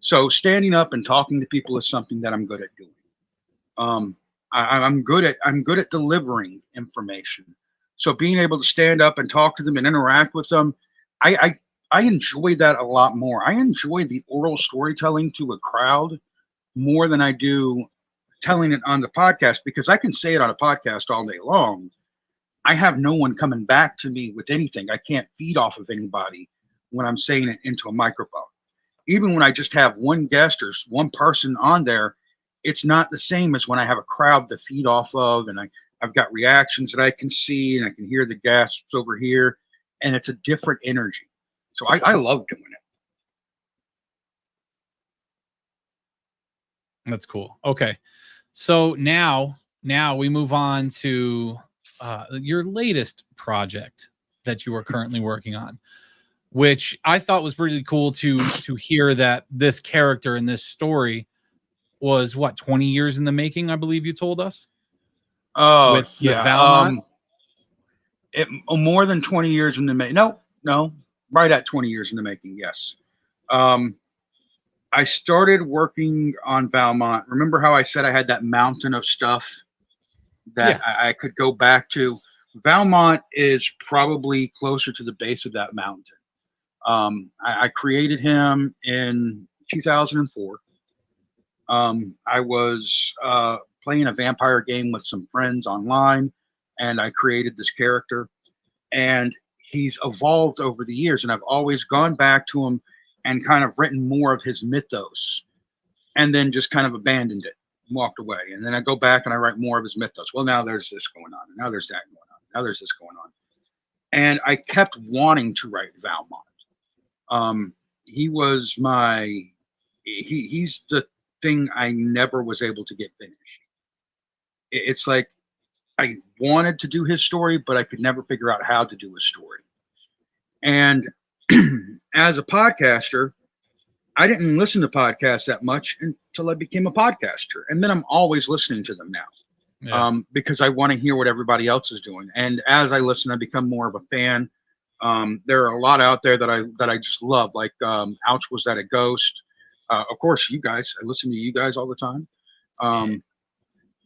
So standing up and talking to people is something that I'm good at doing. I'm good at delivering information. So being able to stand up and talk to them and interact with them, I enjoy that a lot more. I enjoy the oral storytelling to a crowd more than I do telling it on the podcast, because I can say it on a podcast all day long. I have no one coming back to me with anything. I can't feed off of anybody when I'm saying it into a microphone. Even when I just have one guest or one person on there, it's not the same as when I have a crowd to feed off of, and I've got reactions that I can see, and I can hear the gasps over here, and it's a different energy. So I love doing it. That's cool. Okay. So now we move on to your latest project that you are currently working on, which I thought was really cool to hear that this character in this story was 20 years in the making, I believe you told us. Oh, with Valmont? More than 20 years in the making. No, right at 20 years in the making. Yes. I started working on Valmont. Remember how I said I had that mountain of stuff that I could go back to? Valmont is probably closer to the base of that mountain. I created him in 2004. I was playing a vampire game with some friends online. and I created this character, and he's evolved over the years, and I've always gone back to him and kind of written more of his mythos, and then just kind of abandoned it, walked away. And then I go back and I write more of his mythos. Well, now there's this going on, and now there's that going on, now there's this going on. And I kept wanting to write Valmont. He was he's the thing I never was able to get finished. It's like I wanted to do his story, but I could never figure out how to do his story. And as a podcaster, I didn't listen to podcasts that much until I became a podcaster. And then I'm always listening to them now, because I want to hear what everybody else is doing. And as I listen, I become more of a fan. There are a lot out there that I just love, like Ouch, Was That a Ghost? Of course, you guys. I listen to you guys all the time.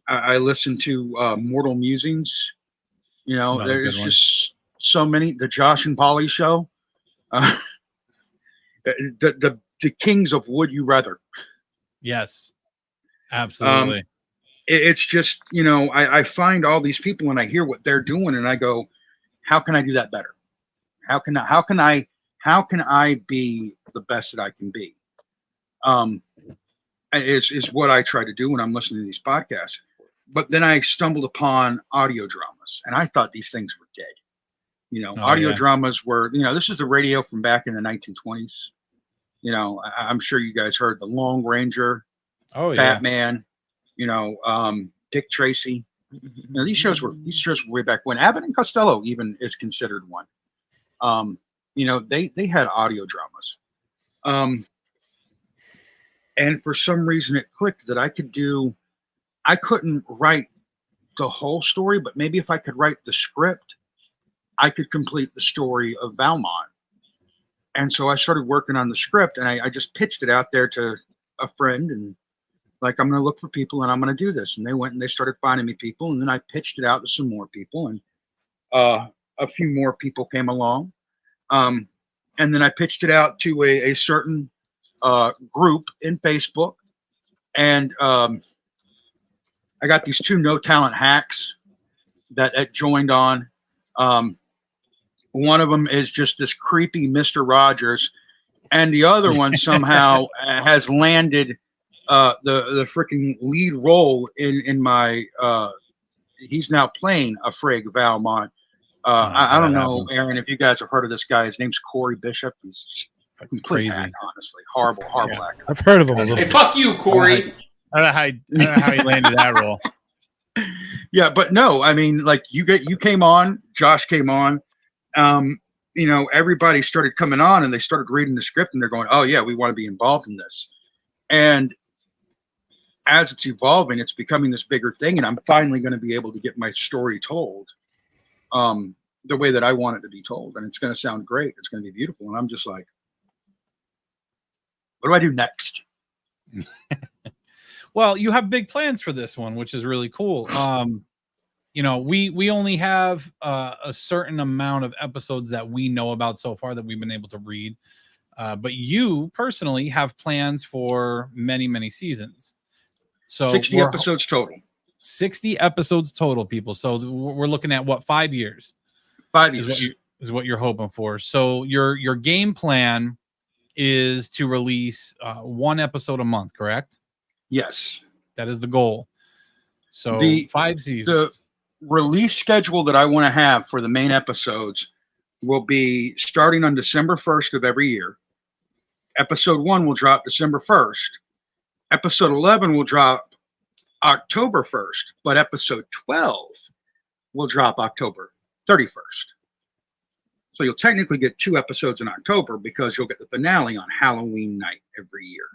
I listen to Mortal Musings. You know, Another there's good one. just so many. The Josh and Polly Show. The Kings of Would You Rather. Yes, absolutely. It's just, you know, I find all these people and I hear what they're doing and I go, how can I do that better? How can I be the best that I can be? Is what I try to do when I'm listening to these podcasts. But then I stumbled upon audio dramas, and I thought these things were dead. You know, audio dramas were, you know, this is the radio from back in the 1920s. You know, I'm sure you guys heard the Lone Ranger, Batman, you know, Dick Tracy. You know, these shows were way back when. Abbott and Costello even is considered one. You know, they had audio dramas. And for some reason it clicked that I couldn't write the whole story, but maybe if I could write the script, I could complete the story of Valmont. And so I started working on the script, and I just pitched it out there to a friend, and like, I'm going to look for people and I'm going to do this. And they went and they started finding me people. And then I pitched it out to some more people, and a few more people came along. And then I pitched it out to a certain group in Facebook, and I got these two no talent hacks that joined on. One of them is just this creepy Mr. Rogers, and the other one somehow has landed the freaking lead role in my. He's now playing a Frigg Valmont. I don't know, Aaron, if you guys have heard of this guy. His name's Corey Bishop. He's crazy, hack, honestly, horrible actor. I've heard of him a little bit. Fuck you, Corey. I don't know how he landed that role. Yeah, but no, I mean, like, you came on, Josh came on, you know, everybody started coming on and they started reading the script and they're going, oh yeah, we want to be involved in this. And as it's evolving, it's becoming this bigger thing, and I'm finally going to be able to get my story told the way that I want it to be told, and it's going to sound great. It's going to be beautiful. And I'm just like, what do I do next? Well, you have big plans for this one, which is really cool. You know, we only have a certain amount of episodes that we know about so far that we've been able to read. But you personally have plans for many, many seasons. So 60 episodes total. 60 episodes total, people. So we're looking at what, 5 years? 5 years is what you're hoping for. So your game plan is to release one episode a month, correct? Yes, that is the goal. So 5 seasons. The release schedule that I want to have for the main episodes will be starting on December 1st of every year. Episode 1 will drop December 1st. Episode 11 will drop October 1st, but episode 12 will drop October 31st. So you'll technically get 2 episodes in October because you'll get the finale on Halloween night every year.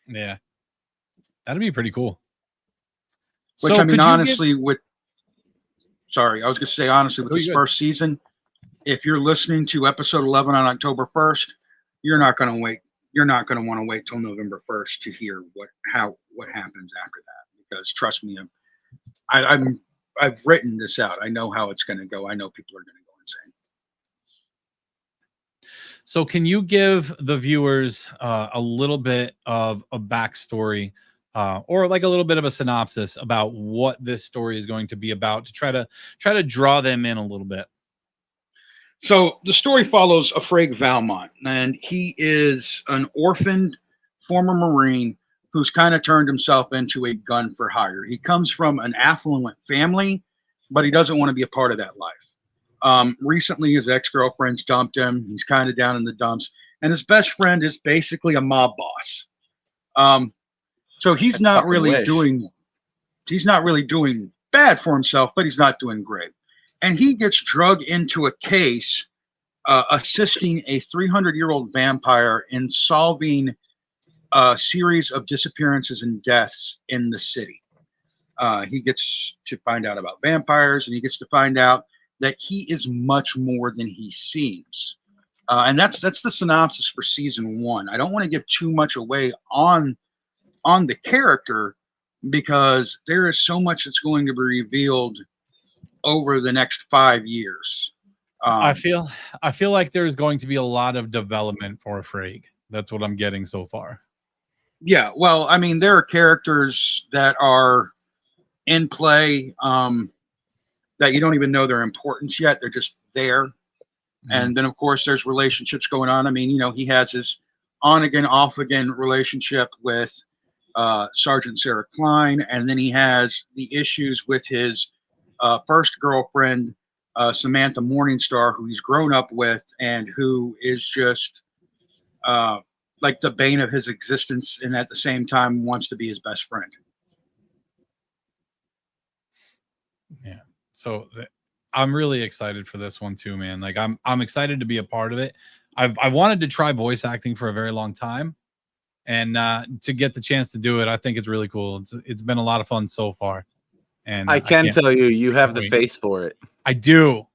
Yeah. That'd be pretty cool. Which, so I mean, honestly, I was going to say, honestly, with this first season, if you're listening to episode 11 on October 1st, you're not going to wait. You're not going to want to wait till November 1st to hear what happens after that. Because trust me, I've written this out. I know how it's going to go. I know people are going to go insane. So can you give the viewers a little bit of a backstory or like a little bit of a synopsis about what this story is going to be about to try to draw them in a little bit. So the story follows Afraig Valmont, and he is an orphaned former Marine who's kind of turned himself into a gun for hire. He comes from an affluent family, but he doesn't want to be a part of that life. Recently, his ex-girlfriend's dumped him. He's kind of down in the dumps, and his best friend is basically a mob boss. So he's not really doing bad for himself, but he's not doing great. And he gets drugged into a case assisting a 300-year-old vampire in solving a series of disappearances and deaths in the city. He gets to find out about vampires, and he gets to find out that he is much more than he seems. And that's the synopsis for season 1. I don't want to give too much away on the character, because there is so much that's going to be revealed over the next 5 years. I feel like there's going to be a lot of development for Afraig. That's what I'm getting so far. Yeah, well, I mean, there are characters that are in play that you don't even know their importance yet. They're just there. Mm-hmm. And then, of course, there's relationships going on. I mean, he has his on-again, off-again relationship with Sergeant Sarah Klein, and then he has the issues with his first girlfriend, Samantha Morningstar, who he's grown up with and who is just like the bane of his existence, and at the same time wants to be his best friend. Yeah. So I'm really excited for this one too, man. Like I'm excited to be a part of it. I wanted to try voice acting for a very long time, and to get the chance to do it, I think it's really cool. It's been a lot of fun so far. And I can tell you have the face for it. I do.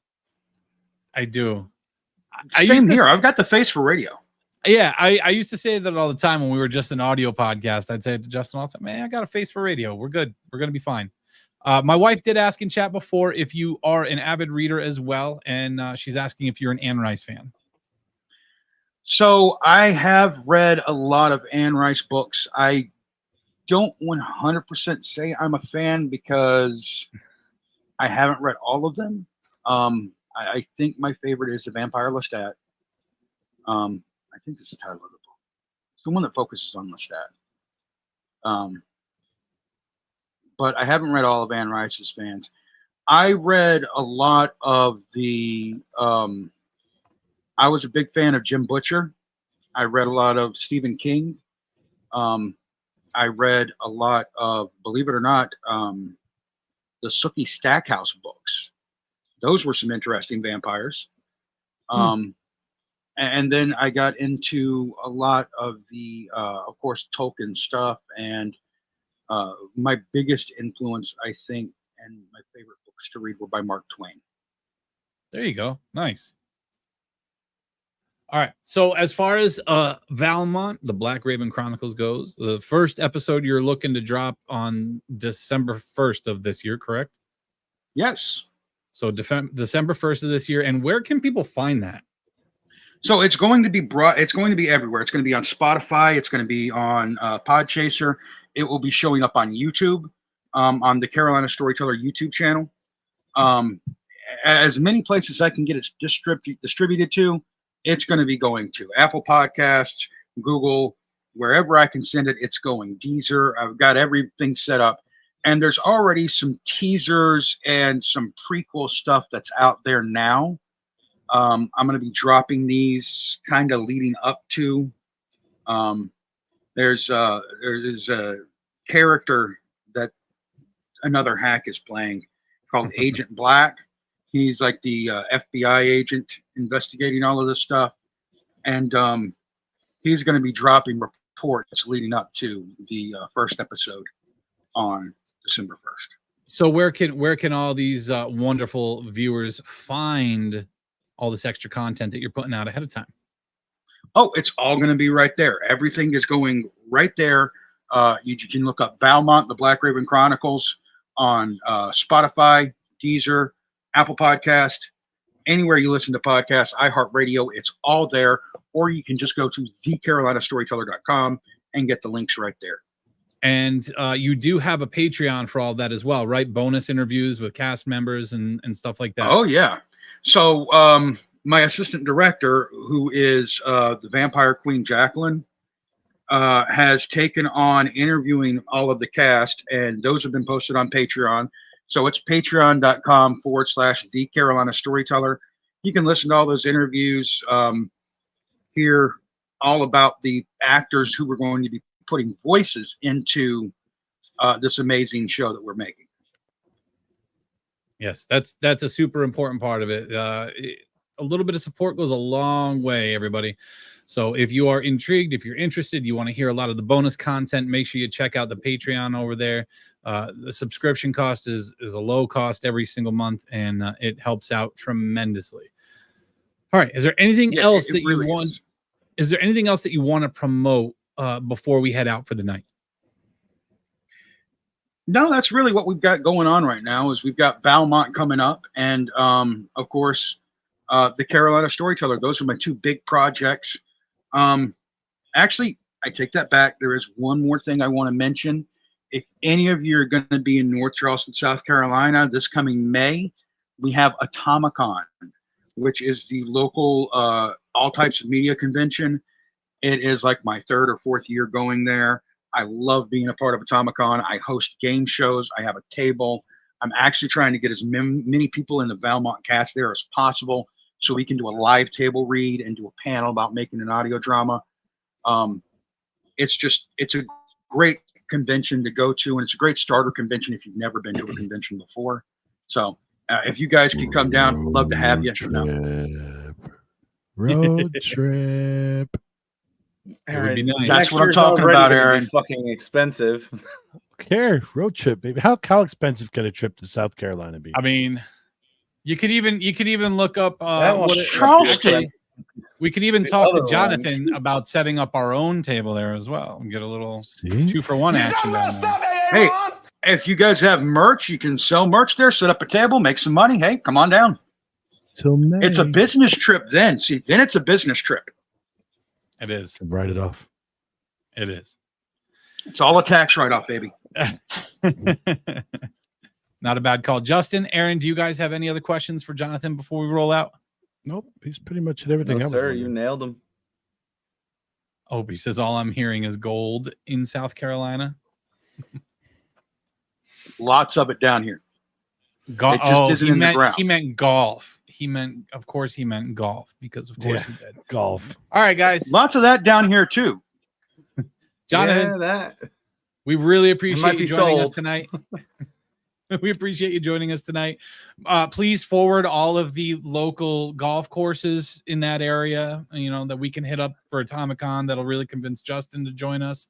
Same here. I've got the face for radio. Yeah, I used to say that all the time when we were just an audio podcast. I'd say to Justin all the time, man, I got a face for radio. We're good. We're going to be fine. My wife did ask in chat before if you are an avid reader as well, and she's asking if you're an Anne Rice fan. So I have read a lot of Anne Rice books. I don't 100% say I'm a fan because I haven't read all of them. I think my favorite is The Vampire Lestat. I think this is the title of the book. It's the one that focuses on Lestat. But I haven't read all of Anne Rice's fans. I read a lot of the I was a big fan of Jim Butcher. I read a lot of Stephen King. I read a lot of, believe it or not, the Sookie Stackhouse books. Those were some interesting vampires. And then I got into a lot of the, of course, Tolkien stuff. And my biggest influence, I think, and my favorite books to read were by Mark Twain. There you go. Nice. All right. So as far as Valmont, the Black Raven Chronicles goes, the first episode you're looking to drop on December 1st of this year, correct? Yes. So December 1st of this year. And where can people find that? So it's going to be it's going to be everywhere. It's going to be on Spotify. It's going to be on Podchaser. It will be showing up on YouTube, on the Carolina Storyteller YouTube channel. As many places I can get it distributed to, it's going to be going to Apple Podcasts, Google, wherever I can send it, it's going. Deezer, I've got everything set up. And there's already some teasers and some prequel stuff that's out there now. I'm going to be dropping these kind of leading up to. There's a character that another hack is playing called Agent Black. He's like the FBI agent investigating all of this stuff. And he's going to be dropping reports leading up to the first episode on December 1st. So where can all these wonderful viewers find all this extra content that you're putting out ahead of time? Oh, it's all going to be right there. Everything is going right there. You can look up Valmont, the Black Raven Chronicles on Spotify, Deezer, Apple Podcast, anywhere you listen to podcasts, iHeartRadio, it's all there. Or you can just go to thecarolinastoryteller.com and get the links right there. And you do have a Patreon for all that as well, right? Bonus interviews with cast members and stuff like that. Oh, yeah. So my assistant director, who is the Vampire Queen Jacqueline, has taken on interviewing all of the cast, and those have been posted on Patreon. So it's patreon.com/The Carolina Storyteller. You can listen to all those interviews, hear all about the actors who we're going to be putting voices into this amazing show that we're making. Yes, that's a super important part of it. A little bit of support goes a long way, everybody. So if you are intrigued, if you're interested, you want to hear a lot of the bonus content, make sure you check out the Patreon over there. The subscription cost is a low cost every single month, and it helps out tremendously. All right, is there anything else that you want? Is there anything else that you want to promote before we head out for the night? No, that's really what we've got going on right now. Is we've got Valmont coming up, and of course, the Carolina Storyteller. Those are my two big projects. Actually, I take that back. There is one more thing I want to mention. If any of you are going to be in North Charleston, South Carolina, this coming May, we have Atomicon, which is the local all types of media convention. It is like my third or fourth year going there. I love being a part of Atomicon. I host game shows. I have a table. I'm actually trying to get as many people in the Valmont cast there as possible so we can do a live table read and do a panel about making an audio drama. It's a great convention to go to, and it's a great starter convention if you've never been to a convention before. So if you guys could come down, I'd love to have you. Road trip. It would be nice. That's what I'm talking about, Aaron. Fucking expensive. Care road trip, baby. How expensive can a trip to South Carolina be? I mean, you could even look up Charleston. We could even talk to Jonathan about setting up our own table there as well and get a little 2-for-1 action down there. Hey, if you guys have merch, you can sell merch there, set up a table, make some money. Hey, come on down. Till May. It's a business trip then. See, then it's a business trip. It is. Write it off. It is. It's all a tax write-off, baby. Not a bad call. Justin, Aaron, do you guys have any other questions for Jonathan before we roll out? Nope. He's pretty much hit everything. No, sir, you nailed him. Oh, he says all I'm hearing is gold in South Carolina. Lots of it down here. It just isn't in the ground. He meant golf. Of course he meant golf, because of course he did. Golf. All right, guys. Lots of that down here too. Jonathan, we really appreciate you joining us tonight. We appreciate you joining us tonight. Please forward all of the local golf courses in that area, that we can hit up for Atomicon. That'll really convince Justin to join us.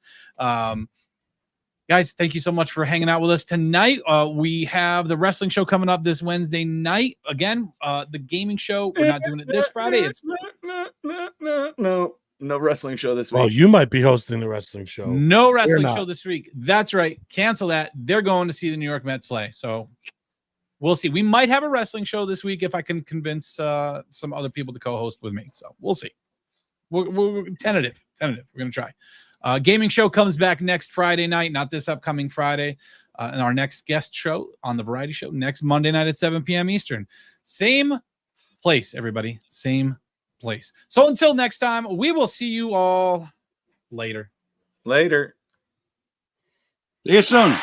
Guys, thank you so much for hanging out with us tonight. We have the wrestling show coming up this Wednesday night. Again, the gaming show. We're not doing it this Friday. It's no wrestling show this week. Well, you might be hosting the wrestling show. No wrestling show this week. That's right. Cancel that. They're going to see the New York Mets play. So we'll see. We might have a wrestling show this week if I can convince some other people to co-host with me. So we'll see. We're tentative. We're going to try. Gaming show comes back next Friday night, not this upcoming Friday. And our next guest show on the Variety Show next Monday night at 7 p.m. Eastern. Same place, everybody. Same place. So until next time, we will see you all later. Later. See you soon.